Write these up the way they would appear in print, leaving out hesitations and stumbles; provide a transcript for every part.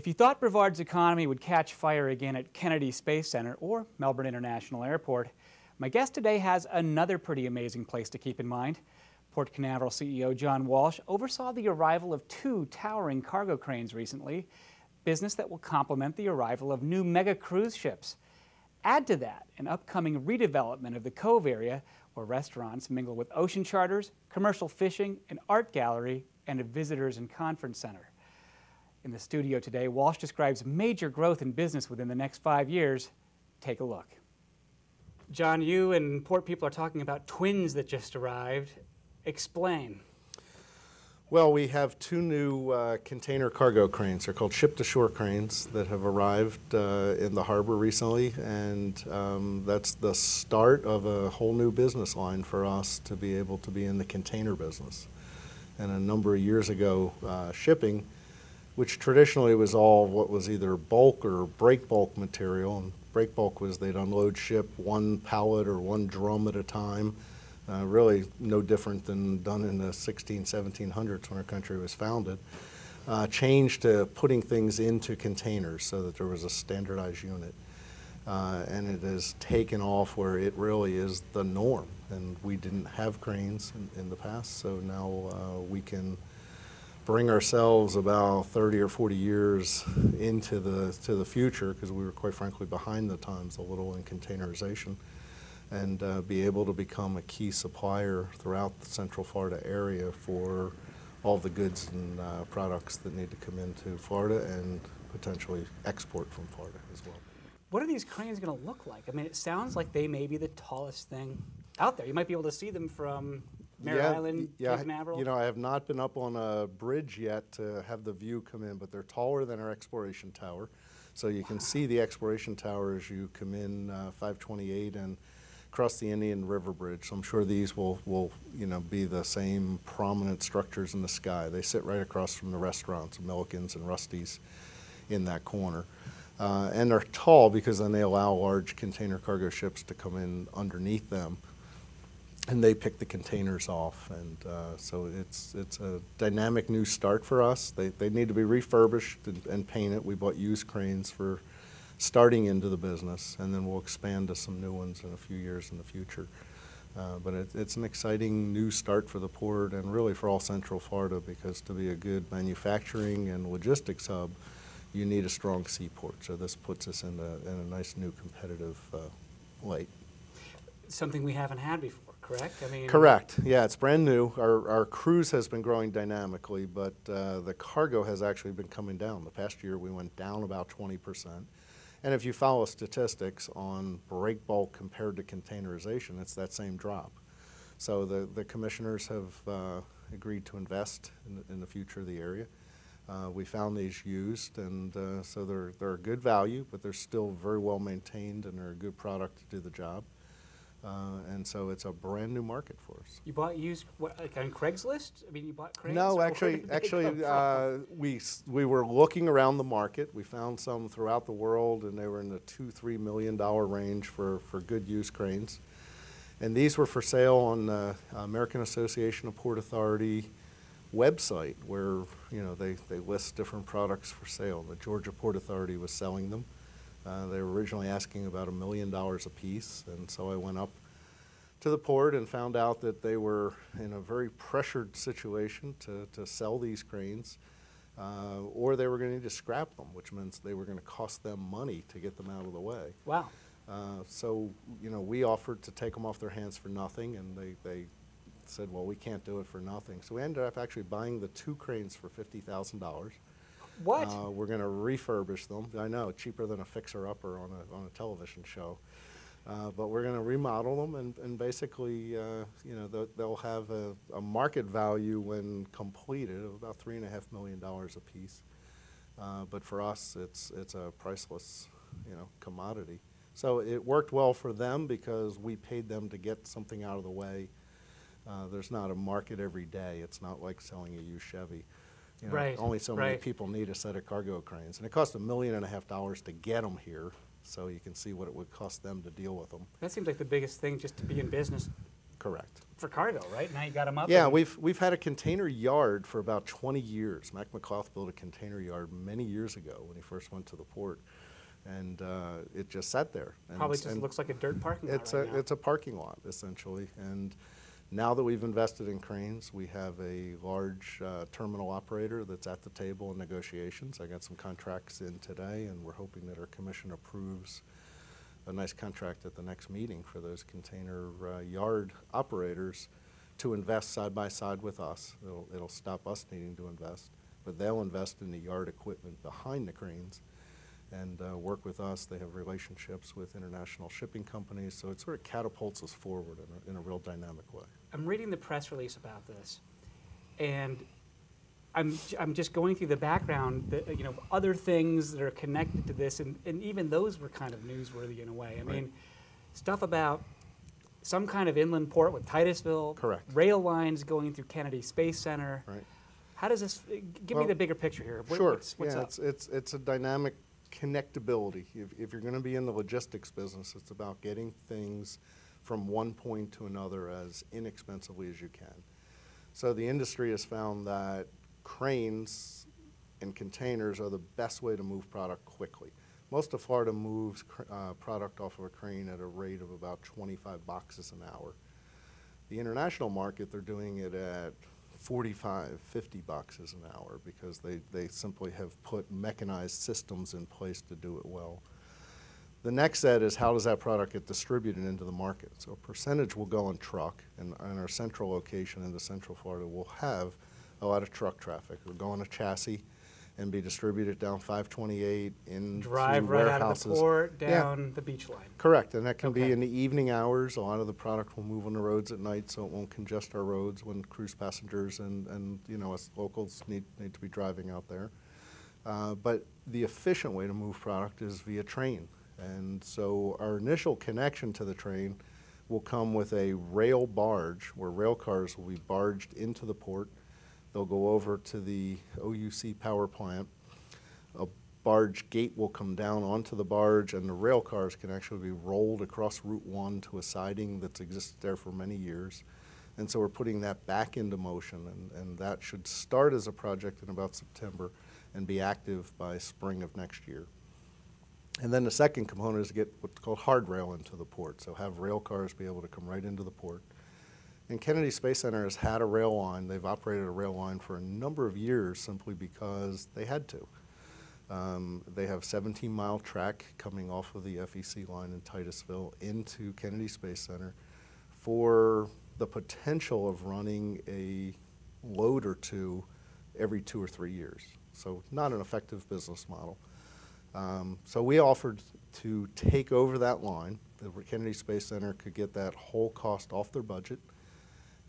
If you thought Brevard's economy would catch fire again at Kennedy Space Center or Melbourne International Airport, my guest today has another pretty amazing place to keep in mind. Port Canaveral CEO John Walsh oversaw the arrival of 2 towering cargo cranes recently, business that will complement the arrival of new mega cruise ships. Add to that an upcoming redevelopment of the Cove area where restaurants mingle with ocean charters, commercial fishing, an art gallery, and a visitors and conference center. In the studio today, Walsh describes major growth in business within the next 5 years. Take a look. John, you and Port people are talking about twins that just arrived. Explain. Well, we have 2 new container cargo cranes. They're called ship-to-shore cranes that have arrived in the harbor recently, and that's the start of a whole new business line for us to be able to be in the container business. And a number of years ago, shipping, which traditionally was all what was either bulk or break bulk material, and break bulk was they'd unload ship 1 pallet or 1 drum at a time. Really no different than done in the 1700s when our country was founded. Changed to putting things into containers so that there was a standardized unit. And it has taken off where it really is the norm. And we didn't have cranes in the past, so now we can bring ourselves about 30 or 40 years into the future, because we were quite frankly behind the times a little in containerization, and be able to become a key supplier throughout the Central Florida area for all the goods and products that need to come into Florida and potentially export from Florida as well. What are these cranes going to look like? I mean, it sounds like they may be the tallest thing out there. You might be able to see them from Merritt Island, Canaveral. You know, I have not been up on a bridge yet to have the view come in, but they're taller than our exploration tower. So you can see the exploration tower as you come in 528 and across the Indian River Bridge. So I'm sure these will be the same prominent structures in the sky. They sit right across from the restaurants, Milliken's and Rusty's, in that corner. And they're tall because then they allow large container cargo ships to come in underneath them, and they pick the containers off. And so it's a dynamic new start for us. They need to be refurbished and painted. We bought used cranes for starting into the business, and then we'll expand to some new ones in a few years in the future. But it's an exciting new start for the port and really for all Central Florida, because to be a good manufacturing and logistics hub, you need a strong seaport. So this puts us in a nice new competitive light. Something we haven't had before, correct? I mean, correct. Yeah, it's brand new. Our cruise has been growing dynamically, but the cargo has actually been coming down. The past year we went down about 20%. And if you follow statistics on break bulk compared to containerization, it's that same drop. So the commissioners have agreed to invest in the future of the area. We found these used, and so they're a good value, but they're still very well maintained, and they're a good product to do the job. And so it's a brand new market for us. You bought used, like on Craigslist? I mean, you bought cranes? No, actually, we were looking around the market. We found some throughout the world, and they were in the $2–3 million range for good used cranes. And these were for sale on the American Association of Port Authority website, where they list different products for sale. The Georgia Port Authority was selling them. They were originally asking about $1 million a piece, and so I went up to the port and found out that they were in a very pressured situation to sell these cranes, or they were going to need to scrap them, which means they were going to cost them money to get them out of the way. Wow. So we offered to take them off their hands for nothing, and they said, well, we can't do it for nothing. So we ended up actually buying the 2 cranes for $50,000. What? We're going to refurbish them. I know, cheaper than a fixer-upper on a television show. But we're going to remodel them, and basically, they'll have a market value when completed of about $3.5 million a piece. But for us, it's a priceless, commodity. So it worked well for them because we paid them to get something out of the way. There's not a market every day. It's not like selling a used Chevy. Right. Only so many people need a set of cargo cranes. And it cost $1.5 million to get them here, so you can see what it would cost them to deal with them. That seems like the biggest thing, just to be in business. Correct. For cargo, right? Now you got them up. Yeah, we've had a container yard for about 20 years. Mac McCloth built a container yard many years ago when he first went to the port, and it just sat there. Probably just looks like a dirt parking lot right now. It's a parking lot, essentially. And now that we've invested in cranes, we have a large terminal operator that's at the table in negotiations. I got some contracts in today, and we're hoping that our commission approves a nice contract at the next meeting for those container yard operators to invest side by side with us. It'll stop us needing to invest, but they'll invest in the yard equipment behind the cranes and work with us. They have relationships with international shipping companies, so it sort of catapults us forward in a real dynamic way. I'm reading the press release about this, and I'm just going through the background, other things that are connected to this, and even those were kind of newsworthy in a way. I mean, stuff about some kind of inland port with Titusville. Correct. Rail lines going through Kennedy Space Center. Right. How does this, give me the bigger picture here. Sure. What's up? It's a dynamic connectability. If you're going to be in the logistics business, it's about getting things from one point to another as inexpensively as you can. So the industry has found that cranes and containers are the best way to move product quickly. Most of Florida moves product off of a crane at a rate of about 25 boxes an hour. The international market, they're doing it at 45, 50 boxes an hour because they simply have put mechanized systems in place to do it well. The next set is how does that product get distributed into the market? So a percentage will go on truck, and our central location into Central Florida will have a lot of truck traffic. It'll go on a chassis and be distributed down 528 into Drive right warehouses. Out of the port, down the beach line. Correct, and that can be in the evening hours. A lot of the product will move on the roads at night, so it won't congest our roads when cruise passengers and us locals need to be driving out there. But the efficient way to move product is via train. And so our initial connection to the train will come with a rail barge where rail cars will be barged into the port. They'll go over to the OUC power plant. A barge gate will come down onto the barge, and the rail cars can actually be rolled across Route 1 to a siding that's existed there for many years. And so we're putting that back into motion, and that should start as a project in about September and be active by spring of next year. And then the second component is to get what's called hard rail into the port, so have rail cars be able to come right into the port. And Kennedy Space Center has had a rail line. They've operated a rail line for a number of years simply because they had to. They have 17-mile track coming off of the FEC line in Titusville into Kennedy Space Center for the potential of running a load or two every 2 or 3 years. So not an effective business model. So we offered to take over that line. The Kennedy Space Center could get that whole cost off their budget.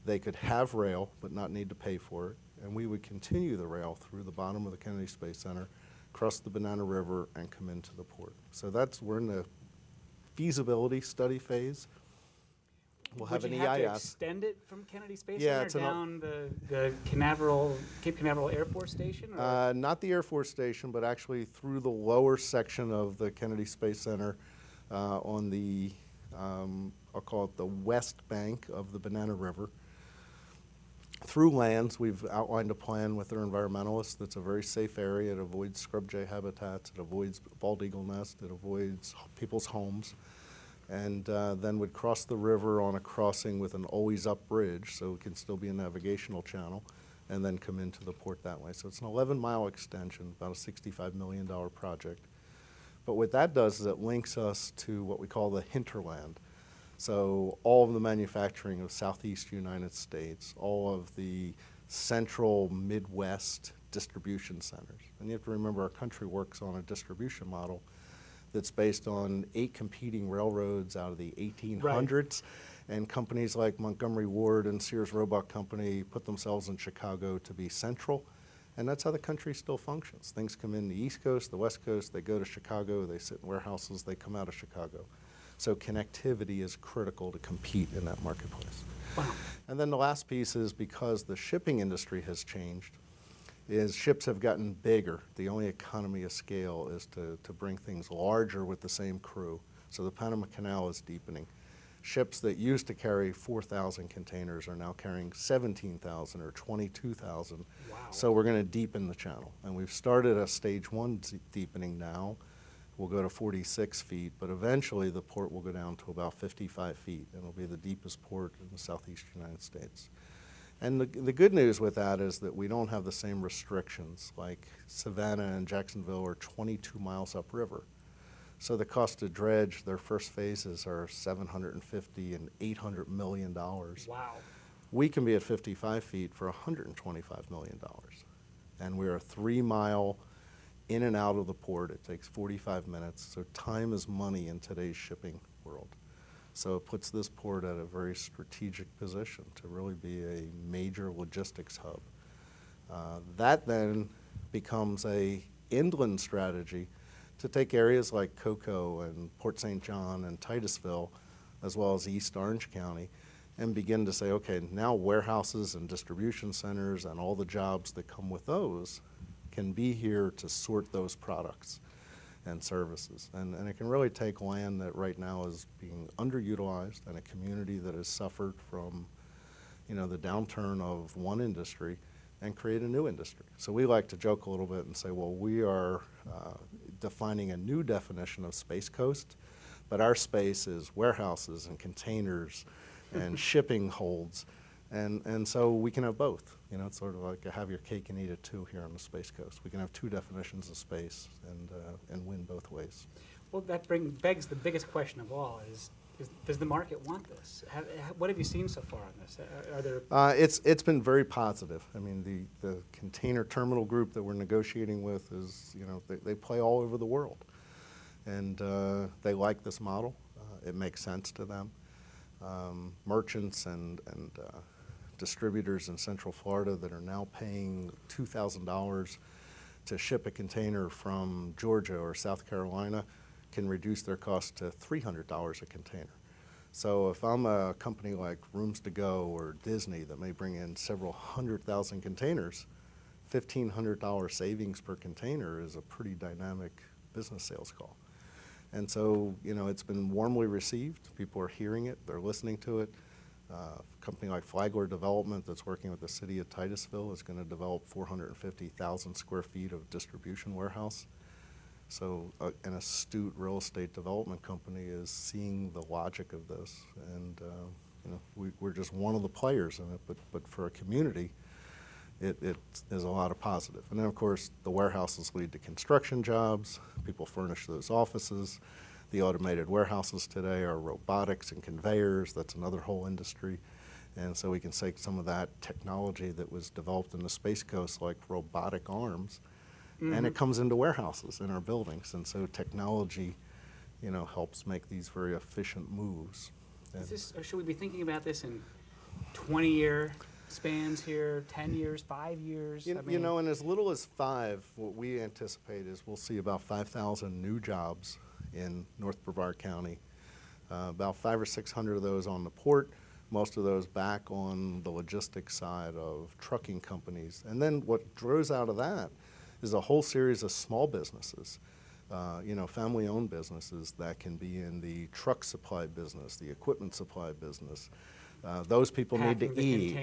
They could have rail but not need to pay for it, and we would continue the rail through the bottom of the Kennedy Space Center, cross the Banana River, and come into the port. So we're in the feasibility study phase. We'll have an EIS. Would you have to extend it from Kennedy Space Center down the Canaveral, Cape Canaveral Air Force Station? Not the Air Force Station, but actually through the lower section of the Kennedy Space Center on the, I'll call it the west bank of the Banana River. Through lands, we've outlined a plan with our environmentalists that's a very safe area. It avoids scrub jay habitats, it avoids bald eagle nest, it avoids people's homes, and then would cross the river on a crossing with an always-up bridge, so it can still be a navigational channel, and then come into the port that way. So it's an 11-mile extension, about a $65 million project. But what that does is it links us to what we call the hinterland. So all of the manufacturing of Southeast United States, all of the central Midwest distribution centers. And you have to remember our country works on a distribution model that's based on 8 competing railroads out of the 1800s. Right. And companies like Montgomery Ward and Sears Roebuck Company put themselves in Chicago to be central. And that's how the country still functions. Things come in the East Coast, the West Coast, they go to Chicago, they sit in warehouses, they come out of Chicago. So connectivity is critical to compete in that marketplace. Wow. And then the last piece is because the shipping industry has changed, is ships have gotten bigger. The only economy of scale is to bring things larger with the same crew. So the Panama Canal is deepening. Ships that used to carry 4,000 containers are now carrying 17,000 or 22,000. Wow. So we're going to deepen the channel. And we've started a stage 1 deepening now. We'll go to 46 feet, but eventually the port will go down to about 55 feet, and it'll be the deepest port in the southeast United States. And the good news with that is that we don't have the same restrictions, like Savannah and Jacksonville are 22 miles upriver. So the cost to dredge, their first phases are $750 and $800 million. Wow. We can be at 55 feet for $125 million. And we're a 3-mile in and out of the port. It takes 45 minutes. So time is money in today's shipping world. So it puts this port at a very strategic position to really be a major logistics hub. That then becomes a inland strategy to take areas like Cocoa and Port St. John and Titusville, as well as East Orange County, and begin to say, okay, now warehouses and distribution centers and all the jobs that come with those can be here to sort those products and services. And it can really take land that right now is being underutilized and a community that has suffered from, the downturn of one industry and create a new industry. So we like to joke a little bit and say, well, we are defining a new definition of Space Coast, but our space is warehouses and containers and shipping holds. And so we can have both. It's sort of like have your cake and eat it too here on the Space Coast. We can have two definitions of space and win both ways. Well, that begs the biggest question of all is does the market want this? What have you seen so far on this? Are there? It's been very positive. I mean, the container terminal group that we're negotiating with is, they play all over the world. And they like this model. It makes sense to them. Merchants and distributors in Central Florida that are now paying $2,000 to ship a container from Georgia or South Carolina can reduce their cost to $300 a container. So if I'm a company like Rooms to Go or Disney that may bring in several 100,000 containers, $1,500 savings per container is a pretty dynamic business sales call. And so, it's been warmly received. People are hearing it, they're listening to it. A company like Flagler Development that's working with the city of Titusville is going to develop 450,000 square feet of distribution warehouse. So an astute real estate development company is seeing the logic of this, and we're just one of the players in it, but for a community, it is a lot of positive. And then, of course, the warehouses lead to construction jobs. People furnish those offices. The automated warehouses today are robotics and conveyors. That's another whole industry. And so we can take some of that technology that was developed in the Space Coast, like robotic arms, and it comes into warehouses in our buildings. And so technology, helps make these very efficient moves. Should we be thinking about this in 20-year spans here, 10 years, 5 years? In as little as 5, what we anticipate is we'll see about 5,000 new jobs in North Brevard County. About 500 or 600 of those on the port, most of those back on the logistics side of trucking companies. And then what grows out of that is a whole series of small businesses, family-owned businesses that can be in the truck supply business, the equipment supply business. Those people need to eat.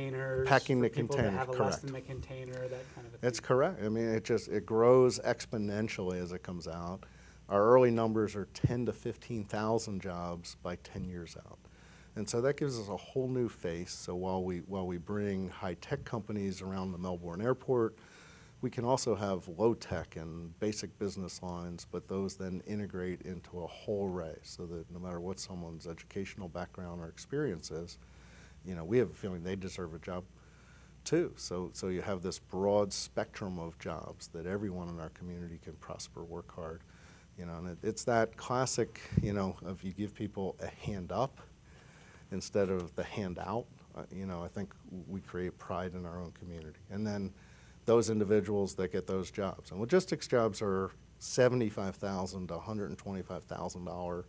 Packing the containers, have a correct. less than the container, that kind of a thing. That's correct. I mean, it grows exponentially as it comes out. Our early numbers are 10 to 15,000 jobs by 10 years out. And so that gives us a whole new face. So while we bring high-tech companies around the Melbourne airport, we can also have low-tech and basic business lines, but those then integrate into a whole array so that no matter what someone's educational background or experience is, we have a feeling they deserve a job too. So you have this broad spectrum of jobs that everyone in our community can prosper, work hard. And it's that classic, if you give people a hand up instead of the hand out, I think we create pride in our own community. And then those individuals that get those jobs. And logistics jobs are $75,000 to $125,000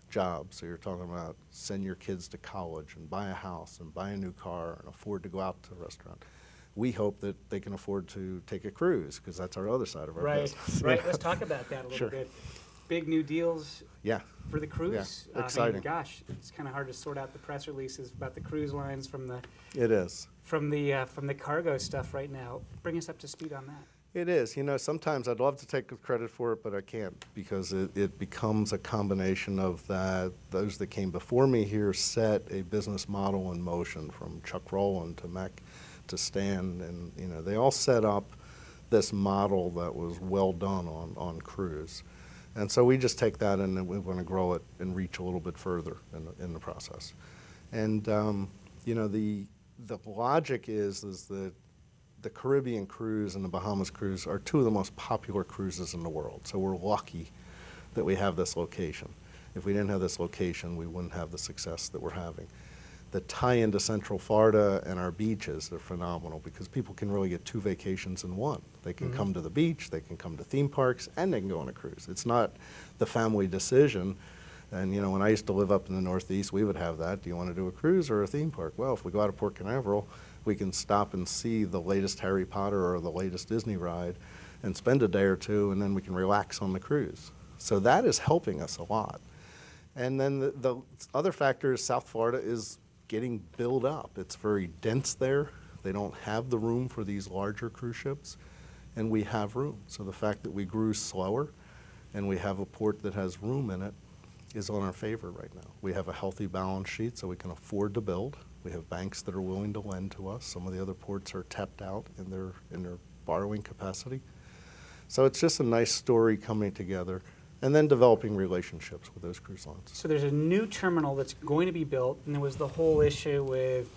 jobs. So you're talking about send your kids to college and buy a house and buy a new car and afford to go out to a restaurant. We hope that they can afford to take a cruise because that's our other side of our business. Right. Let's talk about that a little bit. big new deals Yeah. for the cruise. Yeah. Exciting. Gosh, it's kind of hard to sort out the press releases about the cruise lines from the It is. from the cargo stuff right now. Bring us up to speed on that. It is. You know, sometimes I'd love to take the credit for it, but I can't, because it becomes a combination of that. Those that came before me here set a business model in motion, from Chuck Rowland to Mac to Stan, and you know, they all set up this model that was well done on cruise. And so we just take that and we want to grow it and reach a little bit further in the process. And you know, the logic is that the Caribbean cruise and the Bahamas cruise are two of the most popular cruises in the world. So we're lucky that we have this location. If we didn't have this location, we wouldn't have the success that we're having. The tie into Central Florida and our beaches are phenomenal, because people can really get 2 vacations in one. They can come to the beach, they can come to theme parks, and they can go on a cruise. It's not the family decision. And you know, when I used to live up in the Northeast, we would have that. Do you want to do a cruise or a theme park? Well, if we go out of Port Canaveral, we can stop and see the latest Harry Potter or the latest Disney ride and spend a day or two, and then we can relax on the cruise. So that is helping us a lot. And then the other factor is South Florida is getting built up. It's very dense there. They don't have the room for these larger cruise ships, and we have room. So the fact that we grew slower and we have a port that has room in it is on our favor right now. We have a healthy balance sheet, so we can afford to build. We have banks that are willing to lend to us. Some of the other ports are tapped out in their borrowing capacity. So it's just a nice story coming together, and then developing relationships with those cruise lines. So there's a new terminal that's going to be built, and there was the whole issue with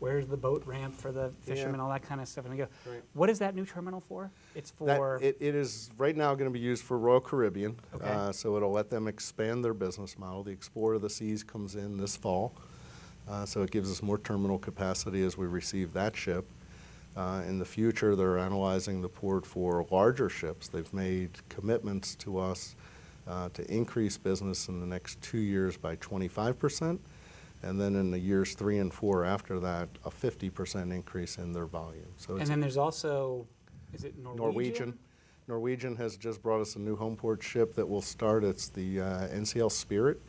where's the boat ramp for the fishermen, all that kind of stuff. And I go, Right. What is that new terminal for? It's for... It is right now going to be used for Royal Caribbean, Okay. so it'll let them expand their business model. The Explorer of the Seas comes in this fall, so it gives us more terminal capacity as we receive that ship. In the future, they're analyzing the port for larger ships. They've made commitments to us to increase business in the next 2 years by 25%, and then in the years 3 and 4 after that, a 50% increase in their volume. So and then there's also, is it Norwegian? Norwegian has just brought us a new home port ship that will start. It's the NCL Spirit,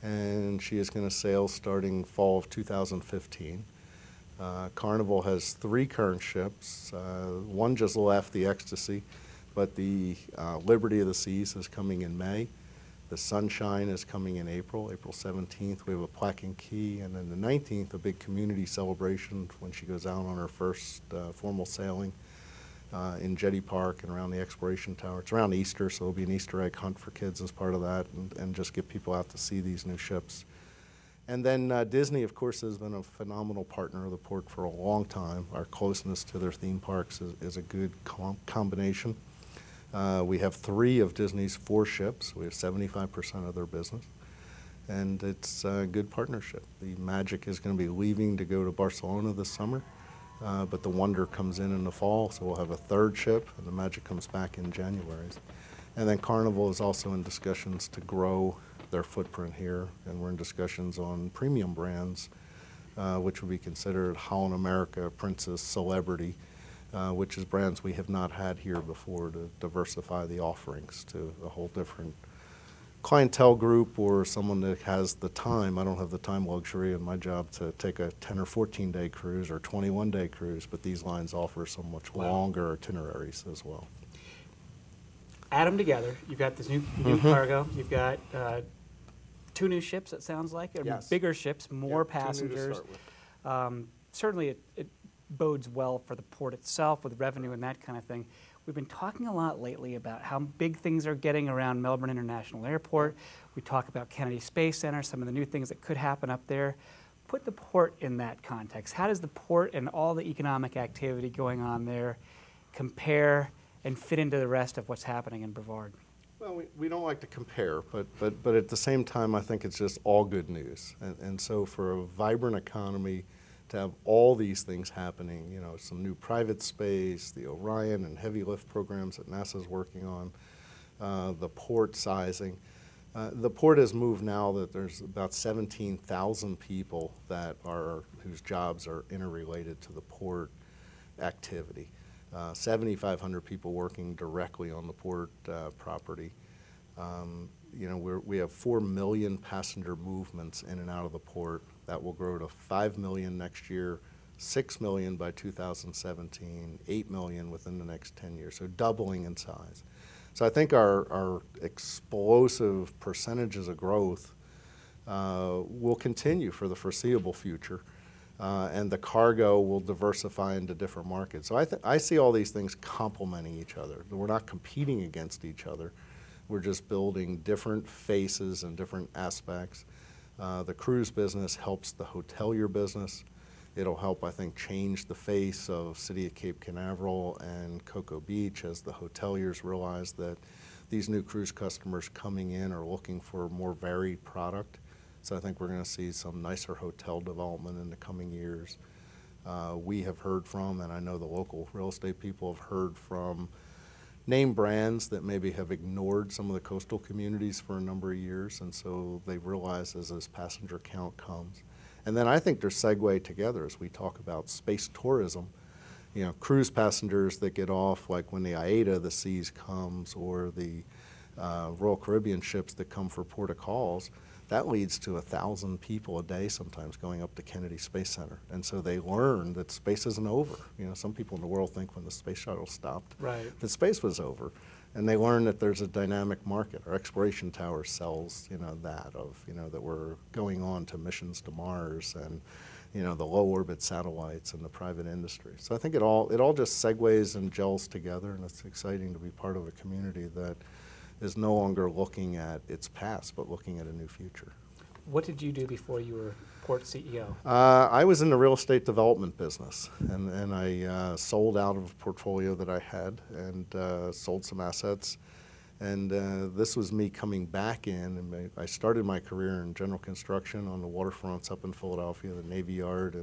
and she is going to sail starting fall of 2015. Carnival has 3 current ships. One just left, the Ecstasy, but the Liberty of the Seas is coming in May. The Sunshine is coming in April 17th. We have a plaque and key, and then the 19th, a big community celebration when she goes out on her first formal sailing in Jetty Park and around the Exploration Tower. It's around Easter, so there'll be an Easter egg hunt for kids as part of that, and just get people out to see these new ships. And then Disney, of course, has been a phenomenal partner of the port for a long time. Our closeness to their theme parks is a good combination. We have 3 of Disney's 4 ships. We have 75% of their business, and it's a good partnership. The Magic is going to be leaving to go to Barcelona this summer, but the Wonder comes in the fall, so we'll have a 3rd ship, and the Magic comes back in January. And then Carnival is also in discussions to grow their footprint here, and we're in discussions on premium brands, which would be considered Holland America, Princess, Celebrity, which is brands we have not had here before, to diversify the offerings to a whole different clientele group, or someone that has the time. I don't have the time luxury in my job to take a 10 or 14-day cruise or 21-day cruise, but these lines offer so much longer itineraries as well. Add them together. You've got this new cargo. You've got 2 new ships, it sounds like. Yes. Bigger ships, more Yep, 2 new to passengers. start with. Certainly it bodes well for the port itself with revenue and that kind of thing. We've been talking a lot lately about how big things are getting around Melbourne International Airport. We talk about Kennedy Space Center, some of the new things that could happen up there. Put the port in that context. How does the port and all the economic activity going on there compare and fit into the rest of what's happening in Brevard? Well, we don't like to compare, but at the same time, I think it's just all good news. And so for a vibrant economy, to have all these things happening, you know, some new private space, the Orion and heavy lift programs that NASA's working on, the port sizing. The port has moved now that there's about 17,000 people whose jobs are interrelated to the port activity. 7,500 people working directly on the port property. You know, we have 4 million passenger movements in and out of the port. That will grow to 5 million next year, 6 million by 2017, 8 million within the next 10 years, so doubling in size. So I think our explosive percentages of growth will continue for the foreseeable future, and the cargo will diversify into different markets. So I see all these things complementing each other. We're not competing against each other. We're just building different faces and different aspects. The cruise business helps the hotelier business. It'll help, I think, change the face of City of Cape Canaveral and Cocoa Beach as the hoteliers realize that these new cruise customers coming in are looking for more varied product. So I think we're going to see some nicer hotel development in the coming years. We have heard from, and I know the local real estate people have heard from, name brands that maybe have ignored some of the coastal communities for a number of years, and so they realize as this passenger count comes. And then I think they're segued together as we talk about space tourism. You know, cruise passengers that get off, like when the AIDA, the Seas comes, or the Royal Caribbean ships that come for port of calls, that leads to 1,000 people a day sometimes going up to Kennedy Space Center. And so they learn that space isn't over. You know, some people in the world think when the space shuttle stopped, that space was over. And they learn that there's a dynamic market. Our exploration tower sells, you know, that of, you know, that we're going on to missions to Mars and, you know, the low orbit satellites and the private industry. So I think it all just segues and gels together, and it's exciting to be part of a community that is no longer looking at its past, but looking at a new future. What did you do before you were Port CEO? I was in the real estate development business, and I sold out of a portfolio that I had and sold some assets. And this was me coming back in, and I started my career in general construction on the waterfronts up in Philadelphia, the Navy Yard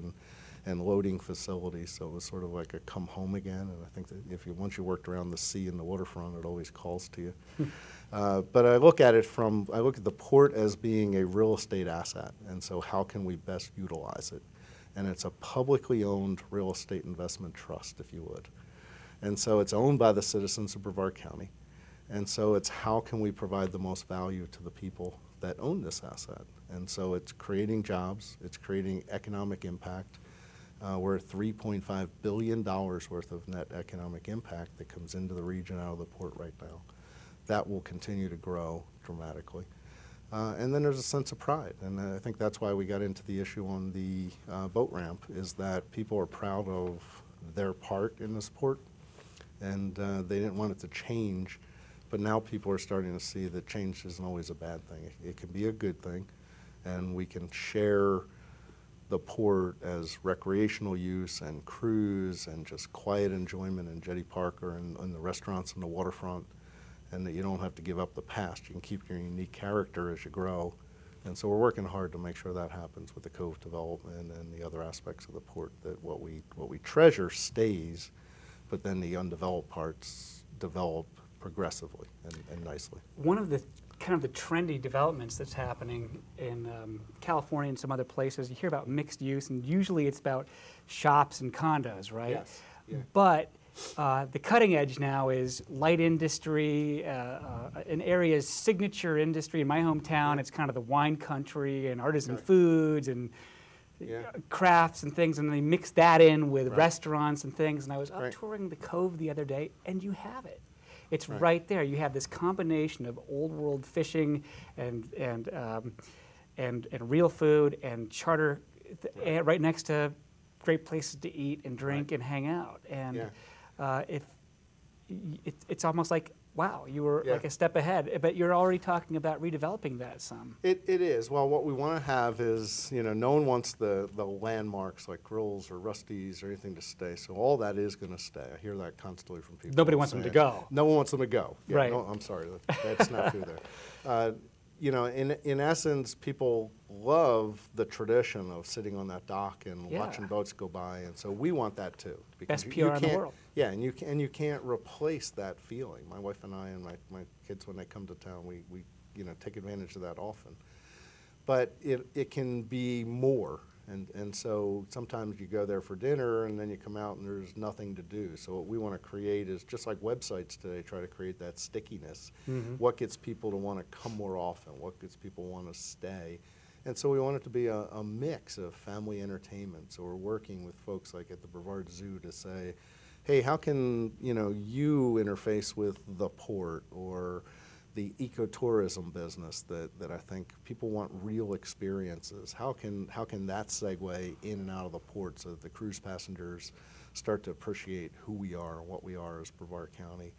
and loading facilities, so it was sort of like a come home again. And I think that once you worked around the sea and the waterfront, it always calls to you. But I look at the port as being a real estate asset, and so how can we best utilize it? And it's a publicly owned real estate investment trust, if you would. And so it's owned by the citizens of Brevard County. And so it's how can we provide the most value to the people that own this asset? And so it's creating jobs, it's creating economic impact. We're at $3.5 billion worth of net economic impact that comes into the region out of the port right now. That will continue to grow dramatically. And then there's a sense of pride, and I think that's why we got into the issue on the boat ramp, is that people are proud of their part in this port, and they didn't want it to change, but now people are starting to see that change isn't always a bad thing. It can be a good thing, and we can share the port as recreational use and cruise and just quiet enjoyment in Jetty Park or in the restaurants and the waterfront, and that you don't have to give up the past. You can keep your unique character as you grow. And so we're working hard to make sure that happens with the cove development and the other aspects of the port, that what we treasure stays, but then the undeveloped parts develop progressively and nicely. One of the kind of the trendy developments that's happening in California and some other places, you hear about mixed use, and usually it's about shops and condos, right? Yes. Yeah. But the cutting edge now is light industry, an area's signature industry. In my hometown, it's kind of the wine country and artisan foods and crafts and things, and they mix that in with restaurants and things. And I was up touring the Cove the other day, and you have it. It's right there. You have this combination of old world fishing and real food and charter right next to great places to eat and drink and hang out. And it's almost like, wow, you were like a step ahead, but you're already talking about redeveloping that some. It is. Well, what we want to have is, you know, no one wants the landmarks like Grills or Rusty's or anything to stay, so all that is going to stay. I hear that constantly from people. Nobody wants them to go. No one wants them to go. Yeah, right. No, I'm sorry, that's not true there. You know, in essence, people love the tradition of sitting on that dock and watching boats go by, and so we want that too. Best PR in the world. Yeah, and you can't replace that feeling. My wife and I and my kids, when they come to town, we you know, take advantage of that often. But it can be more, And so sometimes you go there for dinner and then you come out and there's nothing to do. So what we want to create is, just like websites today, try to create that stickiness. What gets people to want to come more often? What gets people want to stay? And so we want it to be a mix of family entertainment. So we're working with folks like at the Brevard Zoo to say, hey, how can you interface with the port or the ecotourism business that I think people want real experiences? How can that segue in and out of the port so that the cruise passengers start to appreciate who we are and what we are as Brevard County?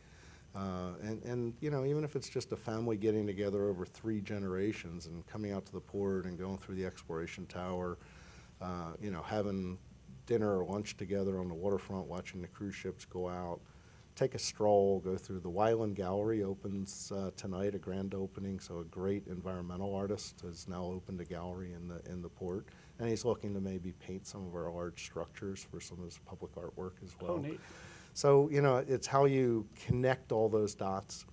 And even if it's just a family getting together over 3 generations and coming out to the port and going through the exploration tower, having dinner or lunch together on the waterfront, watching the cruise ships go out, take a stroll, go through the Wyland Gallery opens tonight, a grand opening. So a great environmental artist has now opened a gallery in the port, and he's looking to maybe paint some of our large structures for some of his public artwork as well. Oh, neat. So it's how you connect all those dots.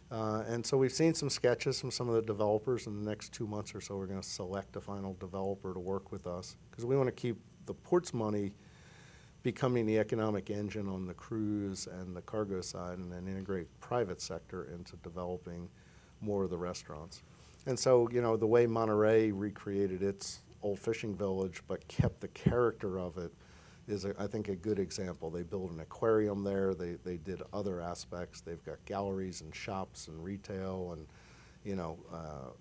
And so we've seen some sketches from some of the developers. In the next 2 months or so, we're going to select a final developer to work with us, because we want to keep the port's money becoming the economic engine on the cruise and the cargo side, and then integrate private sector into developing more of the restaurants. And so, the way Monterey recreated its old fishing village but kept the character of it is, I think, a good example. They built an aquarium there. They did other aspects. They've got galleries and shops and retail and,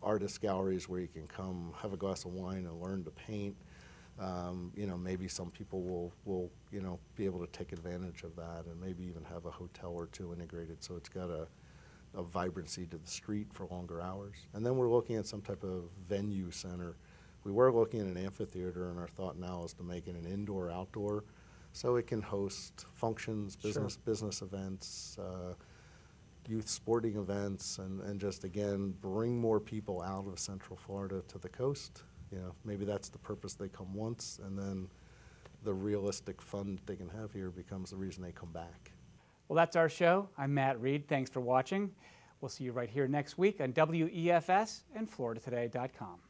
artist galleries where you can come have a glass of wine and learn to paint. Maybe some people will be able to take advantage of that, and maybe even have a hotel or 2 integrated, so it's got a vibrancy to the street for longer hours. And then we're looking at some type of venue center. We were looking at an amphitheater, and our thought now is to make it an indoor-outdoor, so it can host functions, business events, youth sporting events, and just, again, bring more people out of Central Florida to the coast. Maybe that's the purpose. They come once, and then the realistic fun that they can have here becomes the reason they come back. Well, that's our show. I'm Matt Reed. Thanks for watching. We'll see you right here next week on WEFS and FloridaToday.com.